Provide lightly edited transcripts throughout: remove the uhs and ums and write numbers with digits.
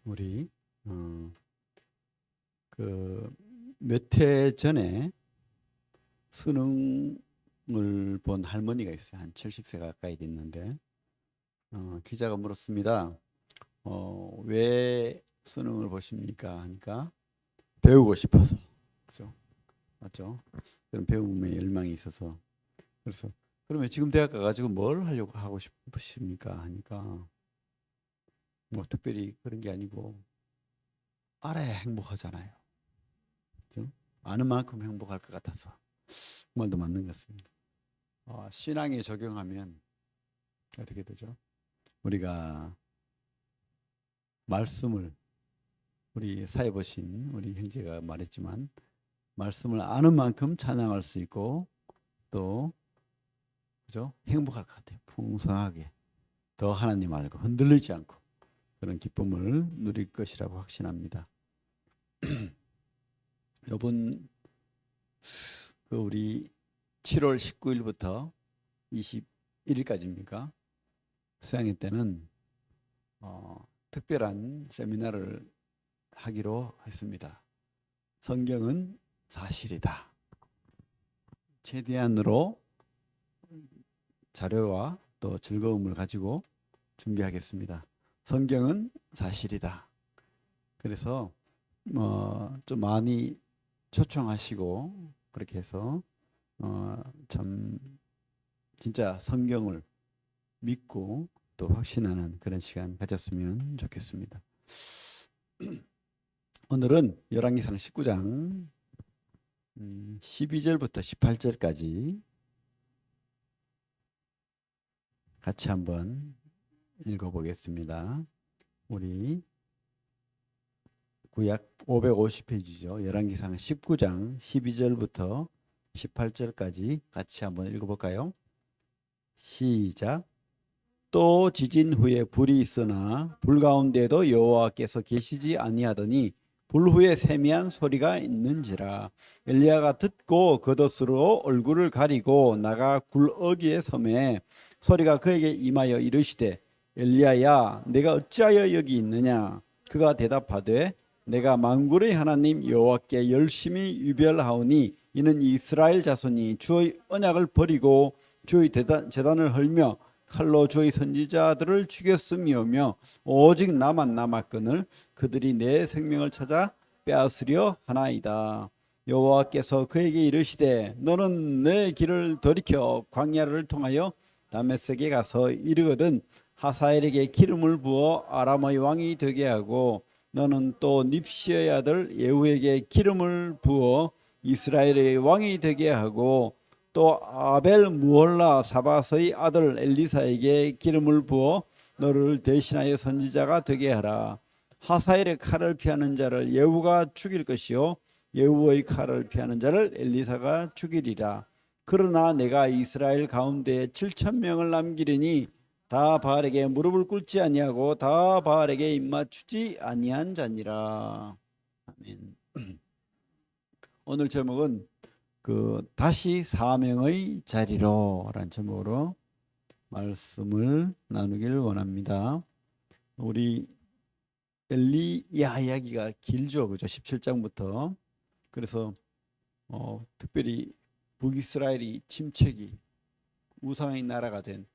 우리 몇 해 전에 수능을 본 할머니가 있어요. 한 70세 가까이 됐는데 기자가 물었습니다. 왜 수능을 보십니까? 하니까 배우고 싶어서. 그죠? 맞죠? 그런 배움에 열망이 있어서. 그래서 그러면 지금 대학 가가지고 뭘 하려고 하고 싶으십니까? 하니까 뭐 특별히 그런 게 아니고 알아야 행복하잖아요. 그죠? 아는 만큼 행복할 것 같아서. 그 말도 맞는 것 같습니다. 신앙에 적용하면 어떻게 되죠? 우리가 말씀을 우리 사회 보신 우리 형제가 말했지만 말씀을 아는 만큼 찬양할 수 있고 또 그죠? 행복할 것 같아요. 풍성하게 더 하나님 알고 흔들리지 않고 그런 기쁨을 누릴 것이라고 확신합니다. 이번 우리 7월 19일부터 21일까지입니까? 수양회 때는 특별한 세미나를 하기로 했습니다. 성경은 사실이다. 최대한으로 자료와 또 즐거움을 가지고 준비하겠습니다. 성경은 사실이다. 그래서 좀 많이 초청하시고 그렇게 해서 참 진짜 성경을 믿고 또 확신하는 그런 시간 가졌으면 좋겠습니다. 오늘은 열왕기상 19장 12절부터 18절까지 같이 한번 읽어보겠습니다. 우리 구약 550페이지죠. 열왕기상 19장 12절부터 18절까지 같이 한번 읽어볼까요? 시작. 또 지진 후에 불이 있으나 불 가운데도 여호와께서 계시지 아니하더니 불 후에 세미한 소리가 있는지라. 엘리야가 듣고 겉옷으로 얼굴을 가리고 나가 굴어기에 서매 소리가 그에게 임하여 이르시되 엘리야야 내가 어찌하여 여기 있느냐. 그가 대답하되 내가 만군의 하나님 여호와께 열심히 유별하오니 이는 이스라엘 자손이 주의 언약을 버리고 주의 제단을 헐며 칼로 주의 선지자들을 죽였음이오며 오직 나만 남았거늘 그들이 내 생명을 찾아 빼앗으려 하나이다. 여호와께서 그에게 이르시되 너는 내 길을 돌이켜 광야를 통하여 다메섹에 가서 이르거든 하사엘에게 기름을 부어 아람의 왕이 되게 하고 너는 또 닙시의 아들 예후에게 기름을 부어 이스라엘의 왕이 되게 하고 또 아벨 무홀라 사바스의 아들 엘리사에게 기름을 부어 너를 대신하여 선지자가 되게 하라. 하사엘의 칼을 피하는 자를 예후가 죽일 것이요 예후의 칼을 피하는 자를 엘리사가 죽이리라. 그러나 내가 이스라엘 가운데 7,000명을 남기리니 다 바알에게 무릎을 꿇지 아니하고 다 바알에게 입맞추지 아니한 자니라. 아멘. 오늘 제목은 다시 사명의 자리로라는 제목으로 말씀을 나누길 원합니다. 우리 엘리야 이야기가 길죠, 그죠? 17장부터. 그래서 특별히 북이스라엘이 침체기 우상의 나라가 된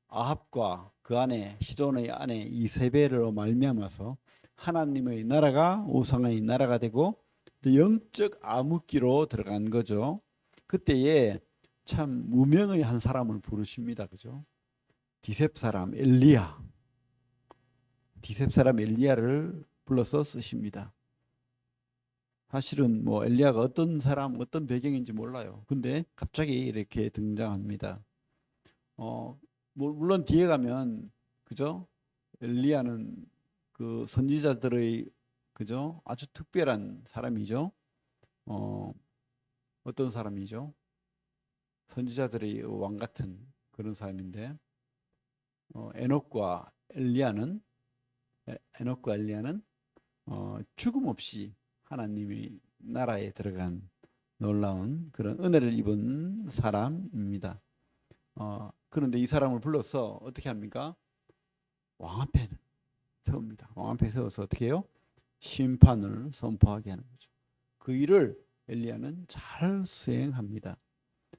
아합과 그 안에 시돈의 아내 이세벨로 말미암아서 하나님의 나라가 우상의 나라가 되고 영적 암흑기로 들어간 거죠. 그때에 참 무명의 한 사람을 부르십니다. 그죠? 디셉 사람 엘리야. 디셉 사람 엘리야를 불러서 쓰십니다. 사실은 뭐 엘리야가 어떤 사람, 어떤 배경인지 몰라요. 근데 갑자기 이렇게 등장합니다. 물론 뒤에 가면 그죠? 엘리야는 그 선지자들의 그죠? 아주 특별한 사람이죠. 어떤 사람이죠? 선지자들의 왕 같은 그런 사람인데 에녹과 엘리야는 죽음 없이 하나님의 나라에 들어간 놀라운 그런 은혜를 입은 사람입니다. 그런데 이 사람을 불러서 어떻게 합니까? 왕 앞에는 세웁니다. 왕 앞에 세워서 어떻게 해요? 심판을 선포하게 하는 거죠. 그 일을 엘리야는 잘 수행합니다.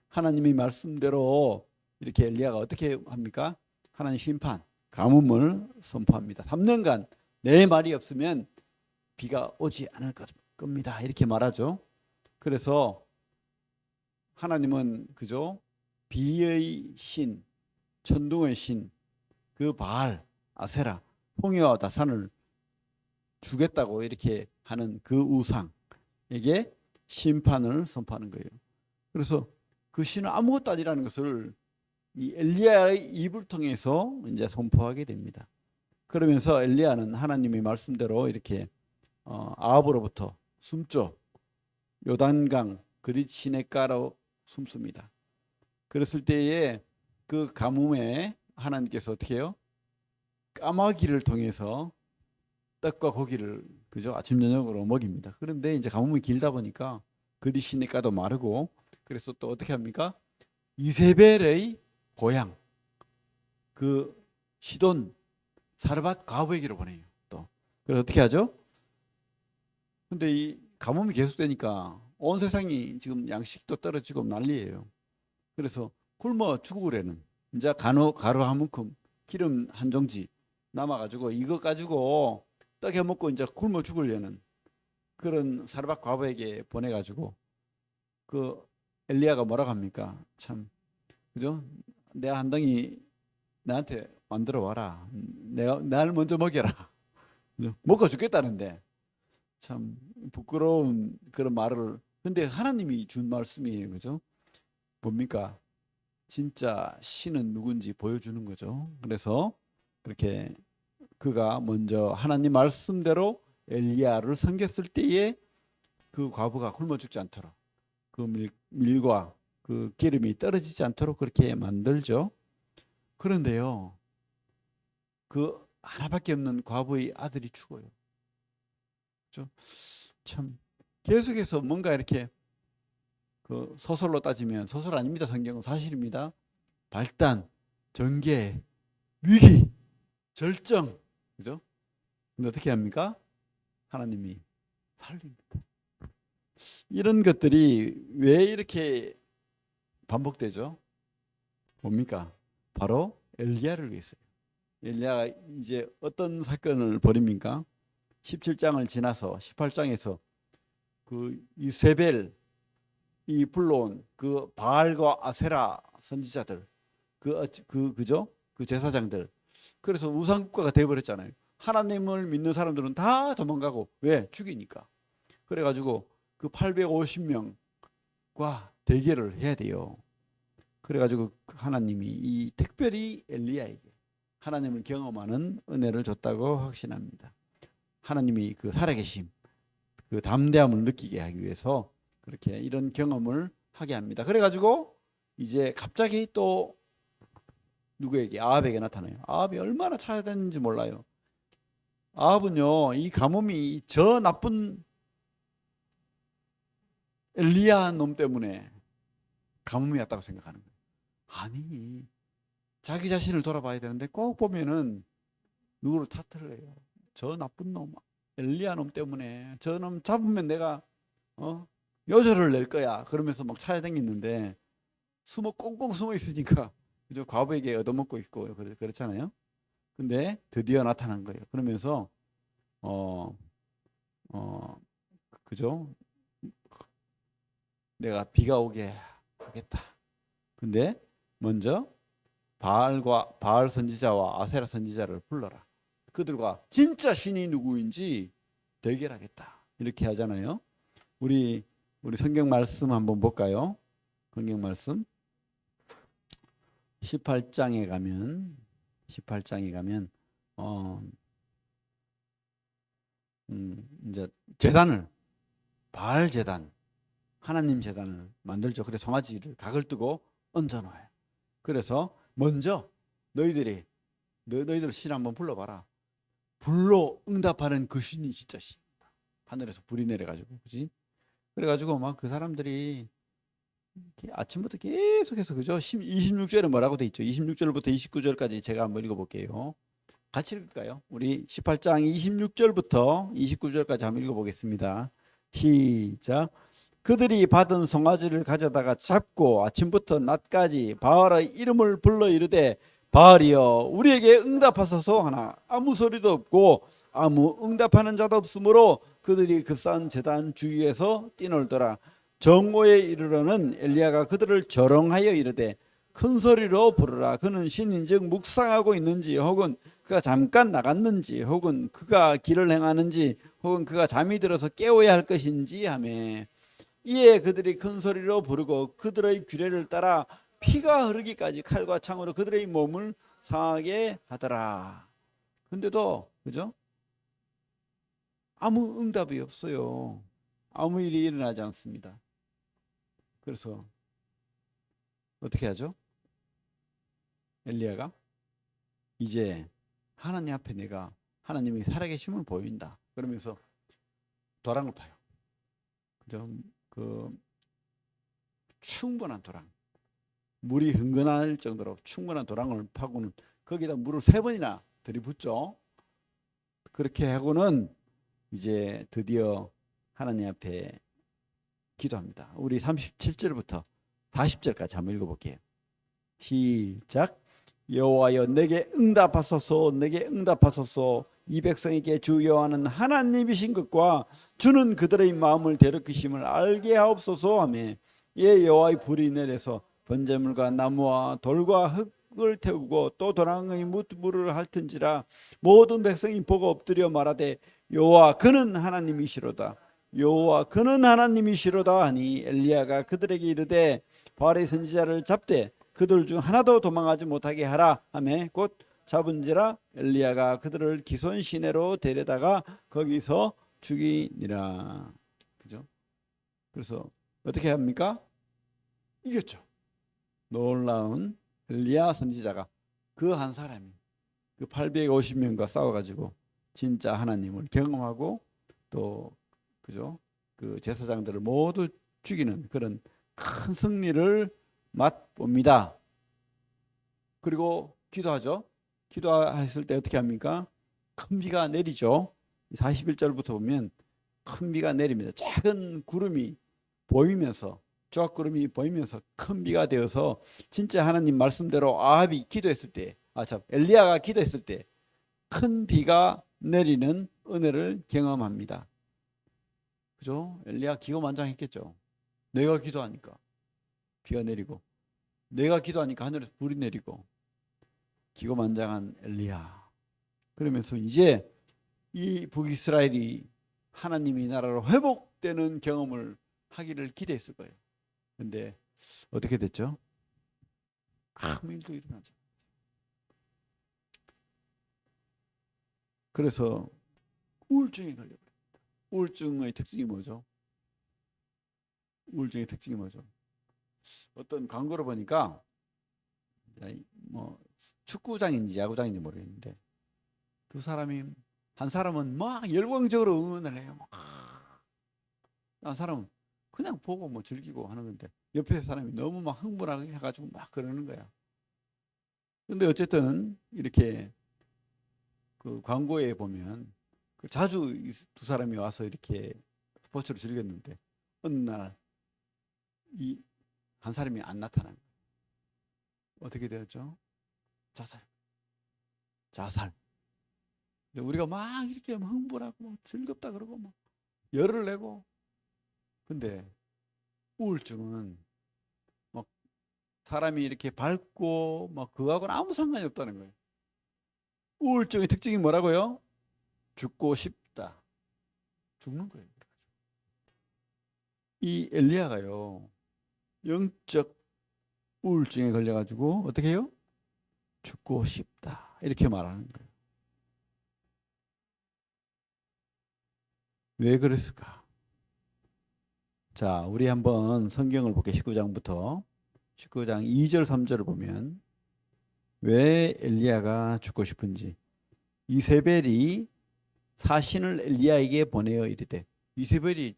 하나님의 말씀대로 이렇게 엘리야가 어떻게 합니까? 하나님 심판, 가뭄을 선포합니다. 3년간 내 말이 없으면 비가 오지 않을 겁니다. 이렇게 말하죠. 그래서 하나님은 그죠? 비의 신, 천둥의 신, 그 바알, 아세라, 홍해와 다산을 주겠다고 이렇게 하는 그 우상에게 심판을 선포하는 거예요. 그래서 그 신은 아무것도 아니라는 것을 이 엘리야의 입을 통해서 이제 선포하게 됩니다. 그러면서 엘리야는 하나님의 말씀대로 이렇게 아합으로부터 숨죠. 요단강 그릿 시냇가로 숨습니다. 그랬을 때에 그 가뭄에 하나님께서 어떻게 해요? 까마귀를 통해서 떡과 고기를 그죠? 아침 저녁으로 먹입니다. 그런데 이제 가뭄이 길다 보니까 그릿 시냇가도 마르고 그래서 또 어떻게 합니까? 이세벨의 고향 그 시돈 사르밧 과부에게로 보내요. 또 그래서 어떻게 하죠? 근데 이 가뭄이 계속되니까 온 세상이 지금 양식도 떨어지고 난리예요. 그래서 굶어 죽으려는 이제 가루 한 움큼 기름 한 정지 남아가지고 이거 가지고 떡 해먹고 이제 굶어 죽으려는 그런 사르밧 과부에게 보내가지고 그 엘리야가 뭐라고 합니까? 참 그죠? 내가 한 덩이 나한테 만들어 와라. 내가 날 먼저 먹여라. 먹고 죽겠다는데 참 부끄러운 그런 말을 근데 하나님이 준 말씀이에요. 그죠? 뭡니까? 진짜 신은 누군지 보여주는 거죠. 그래서 그렇게 그가 먼저 하나님 말씀대로 엘리야를 섬겼을 때에 그 과부가 굶어 죽지 않도록 그 밀과 그 기름이 떨어지지 않도록 그렇게 만들죠. 그런데요, 그 하나밖에 없는 과부의 아들이 죽어요. 그렇죠? 참 계속해서 뭔가 이렇게 그 소설로 따지면 소설 아닙니다. 성경은 사실입니다. 발단, 전개, 위기, 절정, 그죠? 근데 어떻게 합니까? 하나님이 살립니다. 이런 것들이 왜 이렇게 반복되죠? 뭡니까? 바로 엘리야를 위해서요. 엘리야가 이제 어떤 사건을 벌입니까? 17장을 지나서 18장에서 그 이세벨 이 불러온 그 바알과 아세라 선지자들 그죠? 그 제사장들 그래서 우상국가가 되어버렸잖아요. 하나님을 믿는 사람들은 다 도망가고 왜? 죽이니까. 그래가지고 그 850명과 대결을 해야 돼요. 그래가지고 하나님이 이 특별히 엘리야에게 하나님을 경험하는 은혜를 줬다고 확신합니다. 하나님이 그 살아계심, 그 담대함을 느끼게 하기 위해서 그렇게 이런 경험을 하게 합니다. 그래가지고 이제 갑자기 또 누구에게? 아합에게 나타나요. 아합이 얼마나 찾아다니는지 몰라요. 아합은요, 이 가뭄이 저 나쁜 엘리야 놈 때문에 가뭄이 왔다고 생각하는 거예요. 아니, 자기 자신을 돌아봐야 되는데 꼭 보면은 누구를 탓을 해요. 저 나쁜 놈, 엘리야 놈 때문에 저 놈 잡으면 내가 요절을 낼 거야. 그러면서 막 찾아다니는데 꽁꽁 숨어 있으니까 그죠? 과부에게 얻어먹고 있고 그렇잖아요. 근데 드디어 나타난 거예요. 그러면서 어, 어, 그죠? 내가 비가 오게 하겠다. 근데 먼저 바알 선지자와 아세라 선지자를 불러라. 그들과 진짜 신이 누구인지 대결하겠다. 이렇게 하잖아요. 우리 성경 말씀 한번 볼까요? 성경 말씀 18장에 가면 이제 제단을 바알 제단 하나님 제단을 만들죠. 그래서 송아지를 각을 뜨고 얹어 놓아요. 그래서 먼저 너희들 신 한번 불러봐라. 불로 응답하는 그 신이 진짜 신이다. 하늘에서 불이 내려가지고 그지? 그래가지고 막 그 사람들이 아침부터 계속해서 그죠? 26절에 뭐라고 돼 있죠? 26절부터 29절까지 제가 한번 읽어볼게요. 같이 읽을까요? 우리 18장 26절부터 29절까지 한번 읽어보겠습니다. 시작. 그들이 받은 송아지를 가져다가 잡고 아침부터 낮까지 바알의 이름을 불러 이르되 바알이여 우리에게 응답하소서 하나 아무 소리도 없고 아무 응답하는 자도 없으므로 그들이 그 싼 제단 주위에서 뛰놀더라. 정오에 이르러는 엘리야가 그들을 조롱하여 이르되 큰 소리로 부르라. 그는 신인즉 묵상하고 있는지 혹은 그가 잠깐 나갔는지 혹은 그가 길을 행하는지 혹은 그가 잠이 들어서 깨워야 할 것인지 하매 이에 그들이 큰 소리로 부르고 그들의 규례를 따라 피가 흐르기까지 칼과 창으로 그들의 몸을 상하게 하더라. 근데도 그죠? 아무 응답이 없어요. 아무 일이 일어나지 않습니다. 그래서 어떻게 하죠? 엘리야가 이제 하나님 앞에 내가 하나님의 살아계심을 보인다. 그러면서 도랑을 파요. 그죠? 그 충분한 도랑, 물이 흥건할 정도로 충분한 도랑을 파고는 거기다 물을 3번이나 들이붓죠. 그렇게 하고는 이제 드디어 하나님 앞에 기도합니다. 우리 37절부터 40절까지 한번 읽어볼게요. 시작. 여호와여 내게 응답하소서 내게 응답하소서 이 백성에게 주 여호와는 하나님이신 것과 주는 그들의 마음을 대력하심을 알게 하옵소서 하며 예 여호와의 불이 내려서 번제물과 나무와 돌과 흙을 태우고 또 도랑의 물을 핥은지라 모든 백성이 보고 엎드려 말하되 여호와 그는 하나님이시로다 여호와 그는 하나님이시로다 하니 엘리야가 그들에게 이르되 바알의 선지자를 잡되 그들 중 하나도 도망하지 못하게 하라 하매 곧 잡은지라 엘리야가 그들을 기손 시내로 데려다가 거기서 죽이니라. 그죠? 그래서 어떻게 합니까? 이겼죠. 놀라운 엘리야 선지자가 그 한 사람이 그 850명과 싸워가지고 진짜 하나님을 경험하고 또 그죠? 그 제사장들을 모두 죽이는 그런 큰 승리를 맛봅니다. 그리고 기도하죠. 기도했을 때 어떻게 합니까? 큰 비가 내리죠. 41절부터 보면 큰 비가 내립니다. 작은 구름이 보이면서 조각구름이 보이면서 큰 비가 되어서 진짜 하나님 말씀대로 아합이 기도했을 때, 엘리야가 기도했을 때 큰 비가 내리는 은혜를 경험합니다. 그죠? 엘리야 기고만장했겠죠. 내가 기도하니까 비가 내리고 내가 기도하니까 하늘에서 불이 내리고 기고만장한 엘리야. 그러면서 이제 이 북이스라엘이 하나님의 나라로 회복되는 경험을 하기를 기대했을 거예요. 근데 어떻게 됐죠? 아무 일도 일어나지 않았어요. 그래서 우울증에 걸려버립니다. 우울증의 특징이 뭐죠? 우울증의 특징이 뭐죠? 어떤 광고를 보니까 뭐 축구장인지 야구장인지 모르겠는데 두 사람이 한 사람은 막 열광적으로 응원을 해요. 한 사람은 그냥 보고 뭐 즐기고 하는 건데 옆에 사람이 너무 막 흥분하게 해가지고 막 그러는 거야. 근데 어쨌든 이렇게 그 광고에 보면 자주 두 사람이 와서 이렇게 스포츠를 즐겼는데 어느 날 이 한 사람이 안 나타난 거예요. 어떻게 되었죠? 자살. 우리가 막 이렇게 흥분하고 즐겁다 그러고 막 열을 내고 근데 우울증은 막 사람이 이렇게 밝고 막 그거하고는 아무 상관이 없다는 거예요. 우울증의 특징이 뭐라고요? 죽고 싶다. 죽는 거예요. 이 엘리야가요. 영적 우울증에 걸려가지고 어떻게 해요? 죽고 싶다. 이렇게 말하는 거예요. 왜 그랬을까? 자, 우리 한번 성경을 볼게요. 19장부터. 19장 2절 3절을 보면 왜 엘리야가 죽고 싶은지 이세벨이 사신을 엘리야에게 보내어 이르되 이세벨이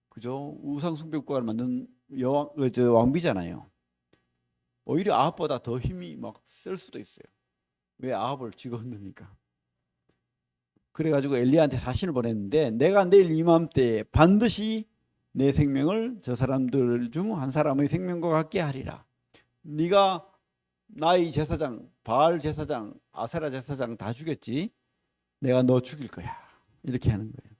그죠? 우상 숭배국가를 만든 왕비잖아요. 오히려 아합보다 더 힘이 막 셀 수도 있어요. 왜 아합을 죽었습니까? 그래가지고 엘리야한테 사신을 보냈는데 내가 내일 이맘때 반드시 내 생명을 저 사람들 중 한 사람의 생명과 같게 하리라. 네가 나의 제사장, 바알 제사장, 아세라 제사장 다 죽였지. 내가 너 죽일 거야. 이렇게 하는 거예요.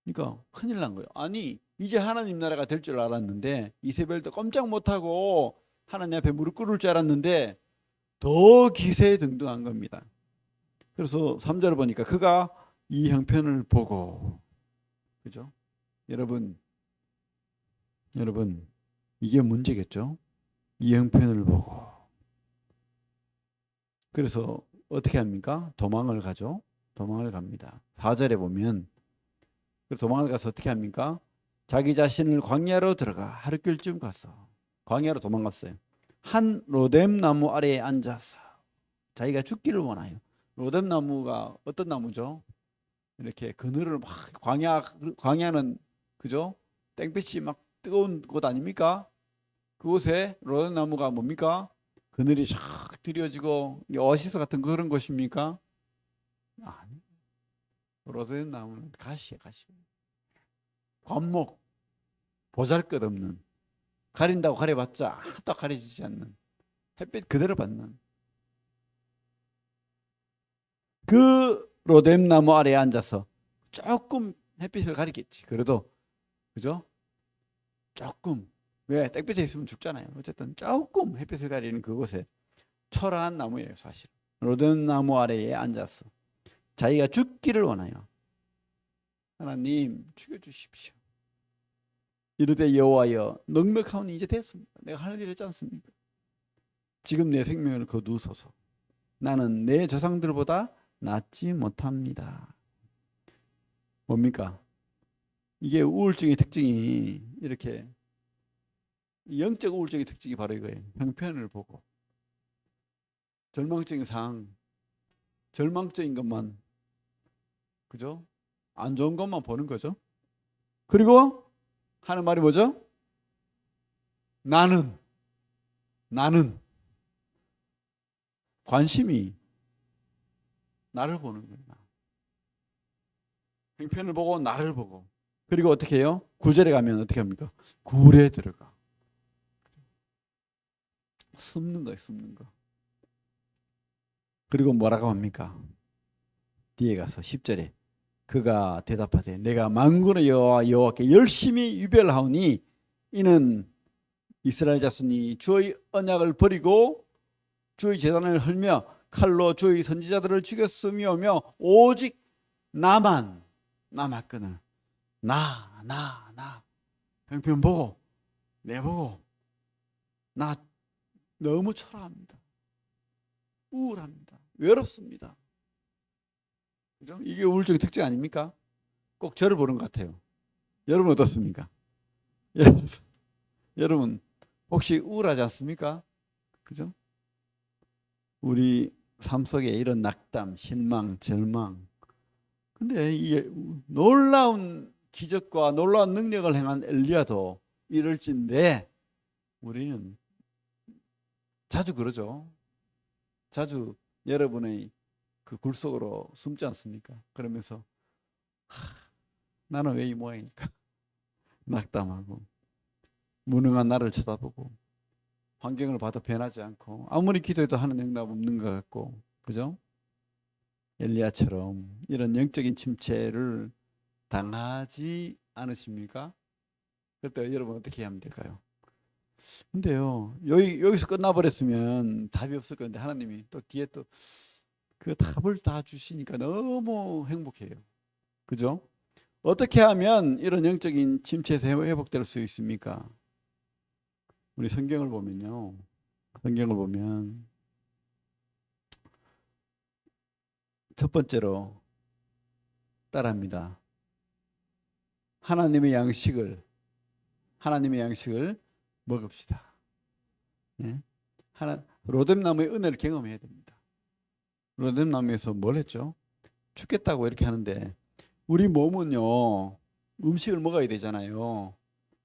그러니까 큰일 난 거예요. 아니 이제 하나님 나라가 될 줄 알았는데 이세벨도 꼼짝 못하고 하나님 앞에 무릎 꿇을 줄 알았는데 더 기세등등한 겁니다. 그래서 3절을 보니까 그가 이 형편을 보고, 그죠? 여러분 이게 문제겠죠? 이 형편을 보고. 그래서 어떻게 합니까? 도망을 가죠. 도망을 갑니다. 4절에 보면 도망을 가서 어떻게 합니까? 자기 자신을 광야로 들어가 하루길쯤 가서 광야로 도망갔어요. 한 로뎀 나무 아래에 앉아서 자기가 죽기를 원하요. 로뎀 나무가 어떤 나무죠? 이렇게 그늘을 막 광야는 그죠? 땡볕이 막 뜨거운 곳 아닙니까? 그곳에 로뎀 나무가 뭡니까? 그늘이 쫙 들여지고 오아시스 같은 그런 곳입니까? 아니. 로뎀 나무는 가시야, 가시. 관목, 보잘것없는, 가린다고 가려봤자 하나도 가려지지 않는, 햇빛 그대로 받는 그 로뎀 나무 아래에 앉아서 조금 햇빛을 가리겠지. 그래도 그죠? 조금, 왜 땡볕에 있으면 죽잖아요. 어쨌든 조금 햇빛을 가리는 그곳에 초라한 나무예요, 사실. 로뎀 나무 아래에 앉아서 자기가 죽기를 원하여 하나님 죽여주십시오. 이르되 여호와여 넉넉하오니 이제 됐습니다. 내가 할 일 했지 않습니까? 지금 내 생명을 거두소서. 나는 내 조상들보다 낫지 못합니다. 뭡니까? 이게 우울증의 특징이 이렇게 영적 우울증의 특징이 바로 이거예요. 형편을 보고 절망적인 상황, 절망적인 것만, 그죠? 안 좋은 것만 보는 거죠. 그리고 하는 말이 뭐죠? 나는 관심이 나를 보는 거예요. 형편을 보고 나를 보고. 그리고 어떻게 해요? 9절에 가면 어떻게 합니까? 굴에 들어가. 숨는 거예요, 숨는 거. 그리고 뭐라고 합니까? 뒤에 가서 10절에 그가 대답하되 내가 만군의 여호와께 열심히 유별하오니 이는 이스라엘 자손이 주의 언약을 버리고 주의 제단을 헐며 칼로 주의 선지자들을 죽였으며며 오직 나만 남았거늘. 나 형편 보고 내보고 나 너무 초라합니다. 우울합니다. 외롭습니다. 그죠? 이게 우울증의 특징 아닙니까? 꼭 저를 보는 것 같아요. 여러분 어떻습니까? 여러분 혹시 우울하지 않습니까? 그죠? 우리 삶 속에 이런 낙담, 실망, 절망. 근데 이 놀라운 기적과 놀라운 능력을 행한 엘리야도 이럴진데 우리는 자주 그러죠. 자주 여러분의 그 굴 속으로 숨지 않습니까? 그러면서 나는 왜 이 모양일까? 낙담하고 무능한 나를 쳐다보고 환경을 봐도 변하지 않고 아무리 기도해도 하는 응답 없는 것 같고, 그죠? 엘리야처럼 이런 영적인 침체를 당하지 않으십니까? 그때 여러분 어떻게 하면 될까요? 근데요, 여기서 끝나버렸으면 답이 없을 건데 하나님이 또 뒤에 또 그 답을 다 주시니까 너무 행복해요. 그죠? 어떻게 하면 이런 영적인 침체에서 회복될 수 있습니까? 우리 성경을 보면요. 성경을 보면 첫 번째로 따라합니다. 하나님의 양식을 먹읍시다. 예? 로뎀나무의 은혜를 경험해야 됩니다. 로뎀나무에서 뭘 했죠? 죽겠다고 이렇게 하는데 우리 몸은요 음식을 먹어야 되잖아요.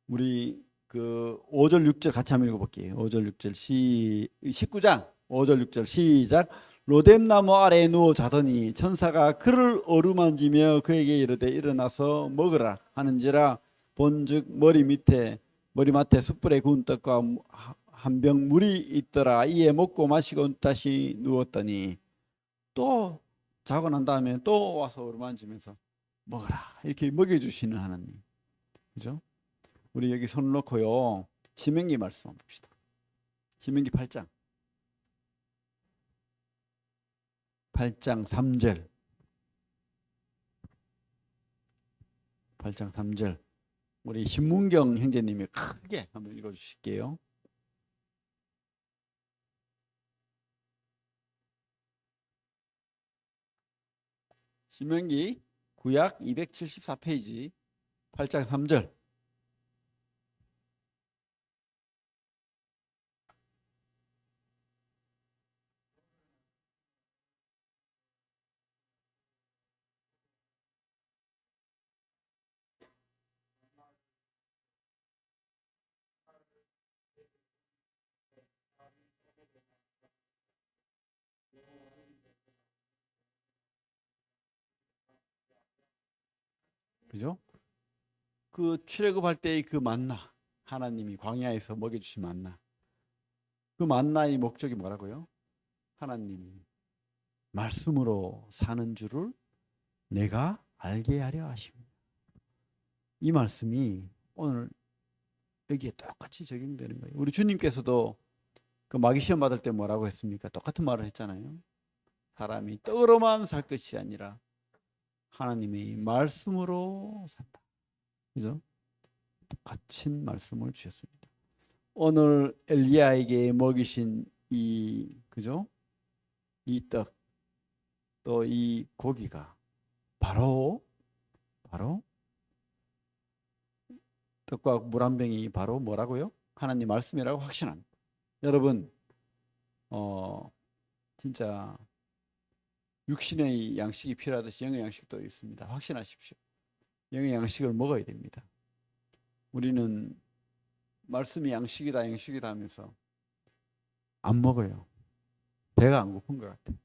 우리 그 5절 6절 같이 한번 읽어볼게요. 5절 6절 19장 5절 6절 시작. 로뎀나무 아래에 누워 자더니 천사가 그를 어루만지며 그에게 이르되 일어나서 먹으라 하는지라 본즉 머리맡에 숯불에 구운 떡과 한 병 물이 있더라. 이에 먹고 마시고 다시 누웠더니 또 자고 난 다음에 또 와서 어루만지면서 먹어라 이렇게 먹여주시는 하나님. 그죠? 우리 여기 손 놓고요. 신명기 말씀 한번 봅시다. 신명기 8장 3절 8장 3절 우리 신문경 형제님이 크게 한번 읽어주실게요. 신명기 구약 274페이지 8장 3절. 그죠? 그 출애굽할 때의 그 만나, 하나님이 광야에서 먹여주신 만나, 그 만나의 목적이 뭐라고요? 하나님이 말씀으로 사는 줄을 내가 알게 하려 하십니다. 이 말씀이 오늘 여기에 똑같이 적용되는 거예요. 우리 주님께서도 그 마귀 시험 받을 때 뭐라고 했습니까? 똑같은 말을 했잖아요. 사람이 떡으로만 살 것이 아니라 하나님의 말씀으로 산다. 그죠? 똑같은 말씀을 주셨습니다. 오늘 엘리야에게 먹이신 이 그죠? 이 떡, 또 이 고기가 바로 떡과 물 한 병이 바로 뭐라고요? 하나님 말씀이라고 확신합니다. 여러분, 진짜 육신의 양식이 필요하듯이 영의 양식도 있습니다. 확신하십시오. 영의 양식을 먹어야 됩니다. 우리는 말씀이 양식이다 하면서 안 먹어요. 배가 안 고픈 것 같아요.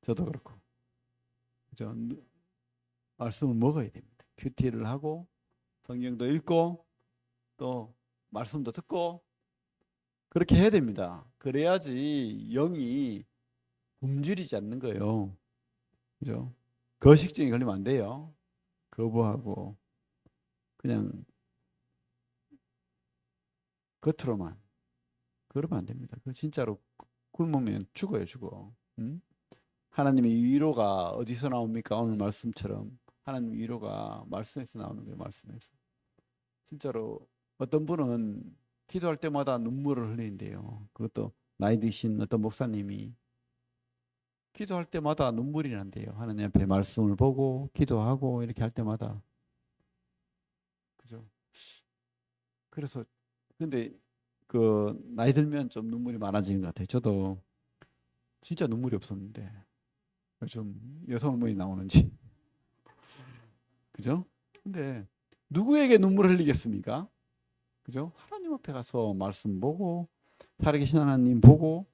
저도 그렇고. 그죠? 말씀을 먹어야 됩니다. 큐티를 하고 성경도 읽고 또 말씀도 듣고 그렇게 해야 됩니다. 그래야지 영이 굶주리지 않는 거예요. 그죠? 거식증에 걸리면 안 돼요. 거부하고 그냥 겉으로만 그러면 안 됩니다. 그 진짜로 굶으면 죽어요, 죽어. 응? 하나님의 위로가 어디서 나옵니까? 오늘 말씀처럼 하나님의 위로가 말씀에서 나오는 거예요. 말씀에서. 진짜로 어떤 분은 기도할 때마다 눈물을 흘리는데요. 그것도 나이 드신 어떤 목사님이 기도할 때마다 눈물이 난대요. 하나님 앞에 말씀을 보고 기도하고 이렇게 할 때마다. 그죠? 그래서 근데 그 나이 들면 좀 눈물이 많아지는 것 같아요. 저도 진짜 눈물이 없었는데 좀 여성 hormon이 나오는지. 그죠? 근데 누구에게 눈물을 흘리겠습니까? 그죠? 하나님 앞에 가서 말씀 보고 살아계신 하나님 보고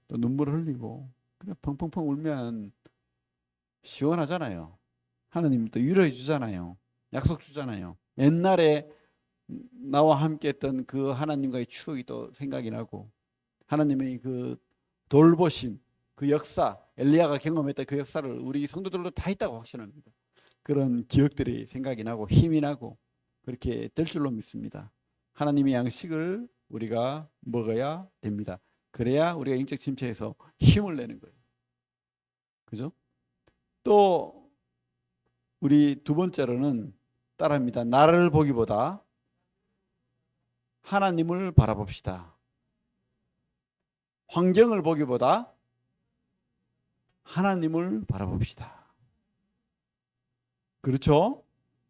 또 눈물을 흘리고 그냥 펑펑펑 울면 시원하잖아요. 하나님 또 위로해 주잖아요. 약속 주잖아요. 옛날에 나와 함께 했던 그 하나님과의 추억이 또 생각이 나고 하나님의 그 돌보심, 그 역사, 엘리야가 경험했던 그 역사를 우리 성도들도 다 있다고 확신합니다. 그런 기억들이 생각이 나고 힘이 나고 그렇게 될 줄로 믿습니다. 하나님의 양식을 우리가 먹어야 됩니다. 그래야 우리가 영적 침체에서 힘을 내는 거예요. 그죠? 또 우리 두 번째로는 따라합니다. 나를 보기보다 하나님을 바라봅시다. 환경을 보기보다 하나님을 바라봅시다. 그렇죠?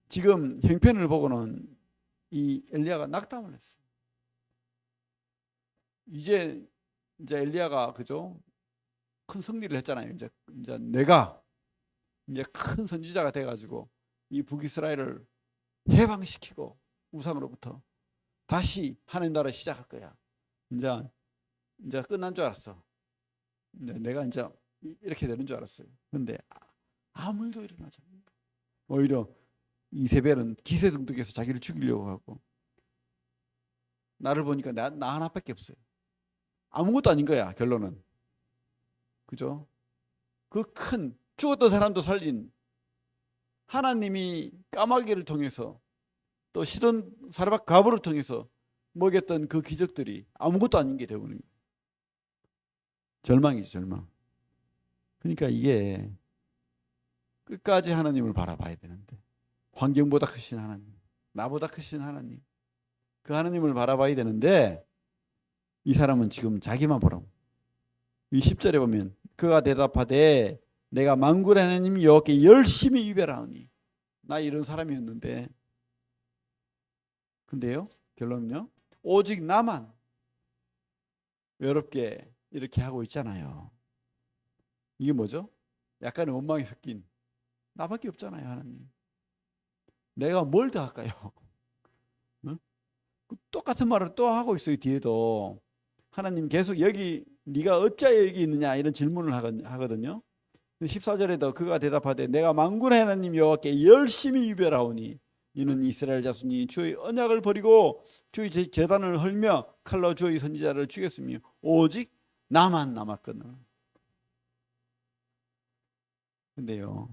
지금 형편을 보고는 이 엘리야가 낙담을 했어요. 이제 엘리야가 그죠? 큰 승리를 했잖아요. 이제 내가 이제 큰 선지자가 돼가지고 이 북이스라엘을 해방시키고 우상으로부터 다시 하나님 나라 시작할 거야. 이제 끝난 줄 알았어. 내가 이제 이렇게 되는 줄 알았어요. 근데 아무 일도 일어나지 않는 거예요. 오히려 이세벨은 기세등등해서 자기를 죽이려고 하고, 나를 보니까 나 하나밖에 없어요. 아무것도 아닌 거야, 결론은. 그죠? 그 큰 죽었던 사람도 살린 하나님이 까마귀를 통해서 또 시돈 사르밧 과부를 통해서 먹였던 그 기적들이 아무것도 아닌 게 되어버린 거예요. 절망이죠, 절망. 그러니까 이게 끝까지 하나님을 바라봐야 되는데, 환경보다 크신 하나님, 나보다 크신 하나님, 그 하나님을 바라봐야 되는데, 이 사람은 지금 자기만 보라고. 이 10절에 보면 그가 대답하되 내가 만군의 하나님 여호와께 열심히 유별하오니. 나 이런 사람이었는데, 근데요, 결론은요, 오직 나만 외롭게 이렇게 하고 있잖아요. 이게 뭐죠? 약간의 원망이 섞인, 나밖에 없잖아요, 하나님. 내가 뭘 더 할까요? 응? 똑같은 말을 또 하고 있어요. 뒤에도 하나님 계속 여기 네가 어찌하여 여기 있느냐 이런 질문을 하거든요. 14절에도 그가 대답하되 내가 만군의 하나님 여호와께 열심히 유별하오니 이는 이스라엘 자손이 주의 언약을 버리고 주의 제단을 헐며 칼로 주의 선지자를 죽였으며 오직 나만 남았거늘. 근데요,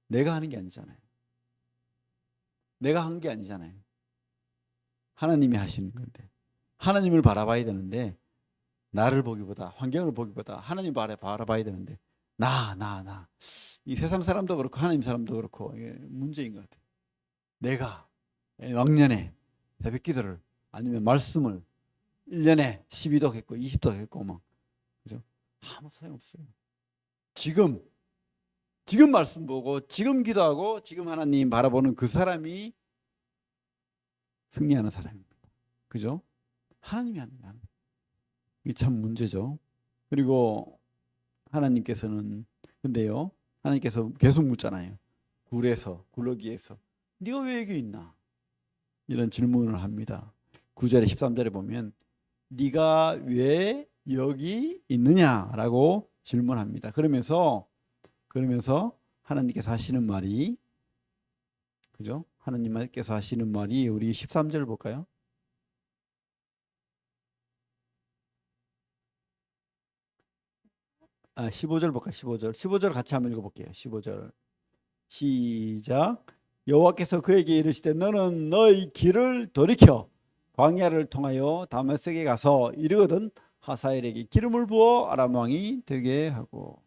내가 하는 게 아니잖아요. 내가 한 게 아니잖아요. 하나님이 하시는 건데, 하나님을 바라봐야 되는데, 나를 보기보다, 환경을 보기보다 하나님 바라봐야 되는데, 이 세상 사람도 그렇고 하나님 사람도 그렇고 이게 문제인 것 같아요. 내가 왕년에 새벽 기도를 아니면 말씀을 1년에 12도 했고 20도 했고 막, 그죠? 아무 소용없어요. 지금 말씀 보고 지금 기도하고 지금 하나님 바라보는 그 사람이 승리하는 사람입니다. 그죠? 하나님이 하는 거야. 이게 참 문제죠. 그리고 하나님께서는, 근데요, 하나님께서 계속 묻잖아요. 굴러기에서 네가 왜 여기 있나? 이런 질문을 합니다. 9절에 13절에 보면 네가 왜 여기 있느냐라고 질문합니다. 그러면서 하나님께서 하시는 말이, 그죠? 하나님께서 하시는 말이, 우리 13절 볼까요? 15절 볼까요? 15절 같이 한번 읽어볼게요. 15절 시작. 여호와께서 그에게 이르시되 너는 너의 길을 돌이켜 광야를 통하여 다메섹에 가서 이르거든 하사엘에게 기름을 부어 아람 왕이 되게 하고.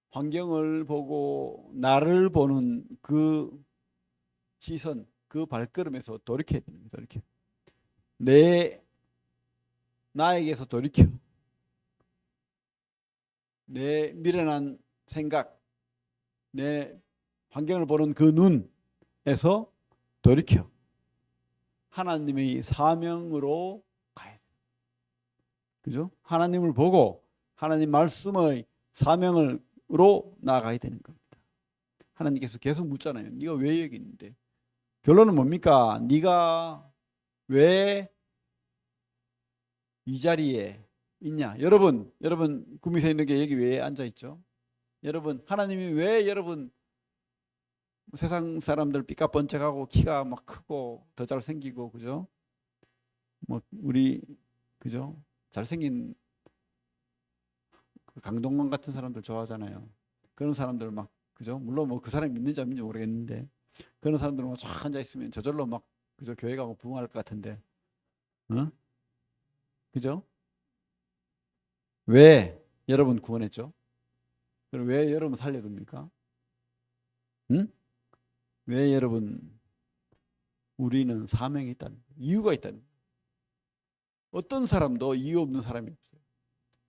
환경을 보고 나를 보는 그 시선, 그 발걸음에서 돌이켜야 됩니다. 돌이켜. 나에게서 돌이켜. 내 미련한 생각, 내 환경을 보는 그 눈에서 돌이켜 하나님의 사명으로 가야 돼. 그죠? 하나님을 보고 하나님 말씀의 사명으로 나아가야 되는 겁니다. 하나님께서 계속 묻잖아요. 네가 왜 여기 있는데? 결론은 뭡니까? 네가 왜 이 자리에 있냐? 여러분 구미세 있는 게 여기 왜 앉아 있죠? 여러분, 하나님이 왜 여러분 세상 사람들 삐까번쩍하고 키가 막 크고 더 잘생기고, 그죠? 뭐 우리, 그죠? 잘생긴 강동원 같은 사람들 좋아하잖아요. 그런 사람들 막, 그죠? 물론 뭐 그 사람이 믿는지 안 믿는지 모르겠는데 그런 사람들 막 쫙 앉아 있으면 저절로 막, 그죠? 교회 가고 부흥할 것 같은데, 어? 그죠? 왜 여러분 구원했죠? 그럼 왜 여러분 살려둡니까? 응? 왜 여러분, 우리는 사명이 있다는, 이유가 있다는. 어떤 사람도 이유 없는 사람이 없어요.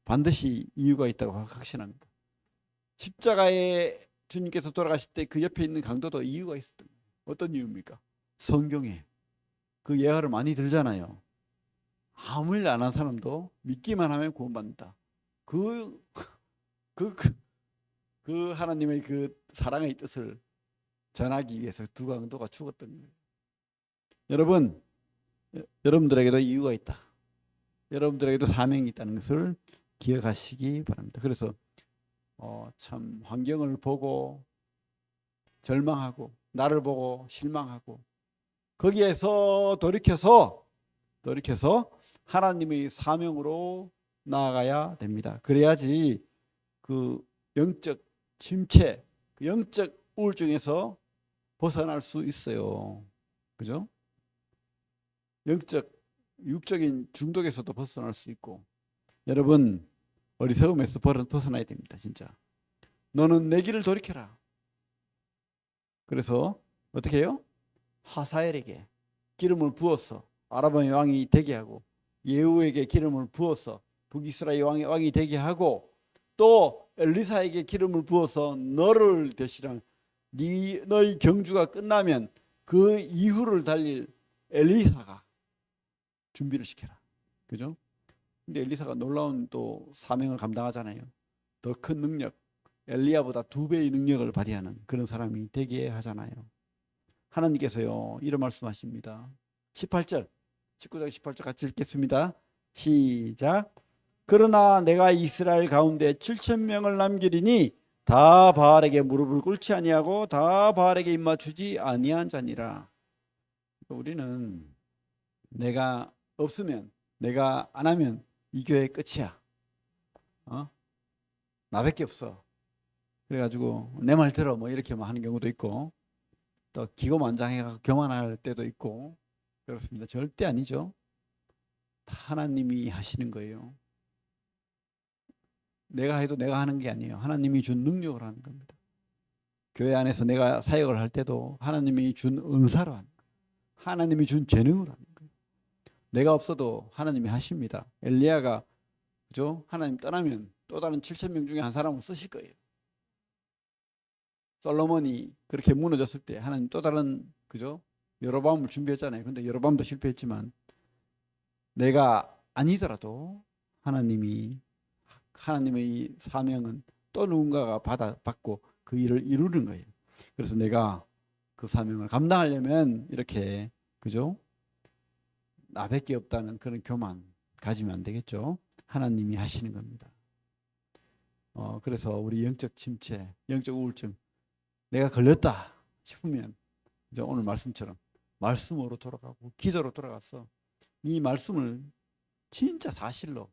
반드시 이유가 있다고 확신합니다. 십자가에 주님께서 돌아가실 때 그 옆에 있는 강도도 이유가 있었던 거예요. 어떤 이유입니까? 성경에 그 예화를 많이 들잖아요. 아무 일 안 한 사람도 믿기만 하면 구원받는다. 그, 그, 그, 그 하나님의 그 사랑의 뜻을 전하기 위해서 두 강도가 죽었던 거예요. 여러분들에게도 이유가 있다. 여러분들에게도 사명이 있다는 것을 기억하시기 바랍니다. 그래서 참 환경을 보고 절망하고 나를 보고 실망하고 거기에서 돌이켜서 하나님의 사명으로 나아가야 됩니다. 그래야지 그 영적 침체, 그 영적 우울증에서 벗어날 수 있어요. 그죠? 영적, 육적인 중독에서도 벗어날 수 있고. 여러분, 어리석음에서 벗어나야 됩니다. 진짜. 너는 내 길을 돌이켜라. 그래서 어떻게 해요? 하사엘에게 기름을 부어서 아람의 왕이 되게 하고, 예후에게 기름을 부어서 북이스라엘 왕이 되게 하고, 또 엘리사에게 기름을 부어서 너를 대신한 너희 경주가 끝나면 그 이후를 달릴 엘리사가 준비를 시켜라. 그죠? 근데 엘리사가 놀라운 또 사명을 감당하잖아요. 더 큰 능력, 엘리야보다 2배의 능력을 발휘하는 그런 사람이 되게 하잖아요. 하나님께서요, 이런 말씀하십니다. 18절, 19장 18절 같이 읽겠습니다. 시작. 그러나 내가 이스라엘 가운데 7,000명을 남기리니 다 바알에게 무릎을 꿇지 아니하고 다 바알에게 입맞추지 아니한 자니라. 우리는 내가 없으면, 내가 안 하면 이 교회 끝이야. 나밖에 없어. 그래가지고 내 말 들어 뭐 이렇게 하는 경우도 있고, 또 기고만장해가 교만할 때도 있고 그렇습니다. 절대 아니죠. 다 하나님이 하시는 거예요. 내가 해도 내가 하는 게 아니에요. 하나님이 준 능력을 하는 겁니다. 교회 안에서 내가 사역을 할 때도 하나님이 준 은사로 하는 거예요. 하나님이 준 재능으로 하는 거예요. 내가 없어도 하나님이 하십니다. 엘리야가 그죠? 하나님 떠나면 또 다른 7,000명 중에 한 사람을 쓰실 거예요. 솔로몬이 그렇게 무너졌을 때 하나님 또 다른 그죠? 여로보암을 준비했잖아요. 근데 여로보암도 실패했지만 내가 아니더라도 하나님의 사명은 또 누군가가 받고 그 일을 이루는 거예요. 그래서 내가 그 사명을 감당하려면 이렇게 그죠? 나밖에 없다는 그런 교만 가지면 안 되겠죠. 하나님이 하시는 겁니다. 그래서 우리 영적 침체, 영적 우울증 내가 걸렸다 싶으면 이제 오늘 말씀처럼 말씀으로 돌아가고 기도로 돌아가서 이 말씀을 진짜 사실로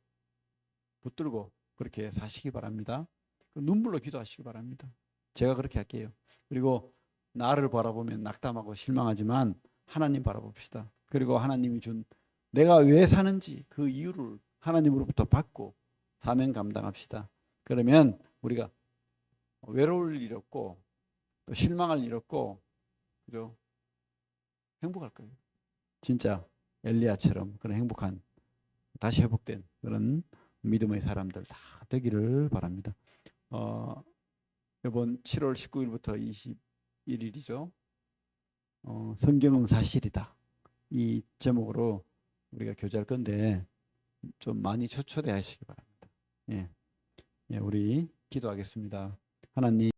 붙들고 그렇게 사시기 바랍니다. 눈물로 기도하시기 바랍니다. 제가 그렇게 할게요. 그리고 나를 바라보면 낙담하고 실망하지만 하나님 바라봅시다. 그리고 하나님이 준 내가 왜 사는지 그 이유를 하나님으로부터 받고 사명 감당합시다. 그러면 우리가 외로울 일 없고 또 실망할 일 없고 그죠? 행복할 거예요. 진짜 엘리야처럼 그런 행복한 다시 회복된 그런 믿음의 사람들 다 되기를 바랍니다. 이번 7월 19일부터 21일이죠. 성경은 사실이다. 이 제목으로 우리가 교제할 건데 좀 많이 초대하시기 바랍니다. 예, 우리 기도하겠습니다. 하나님.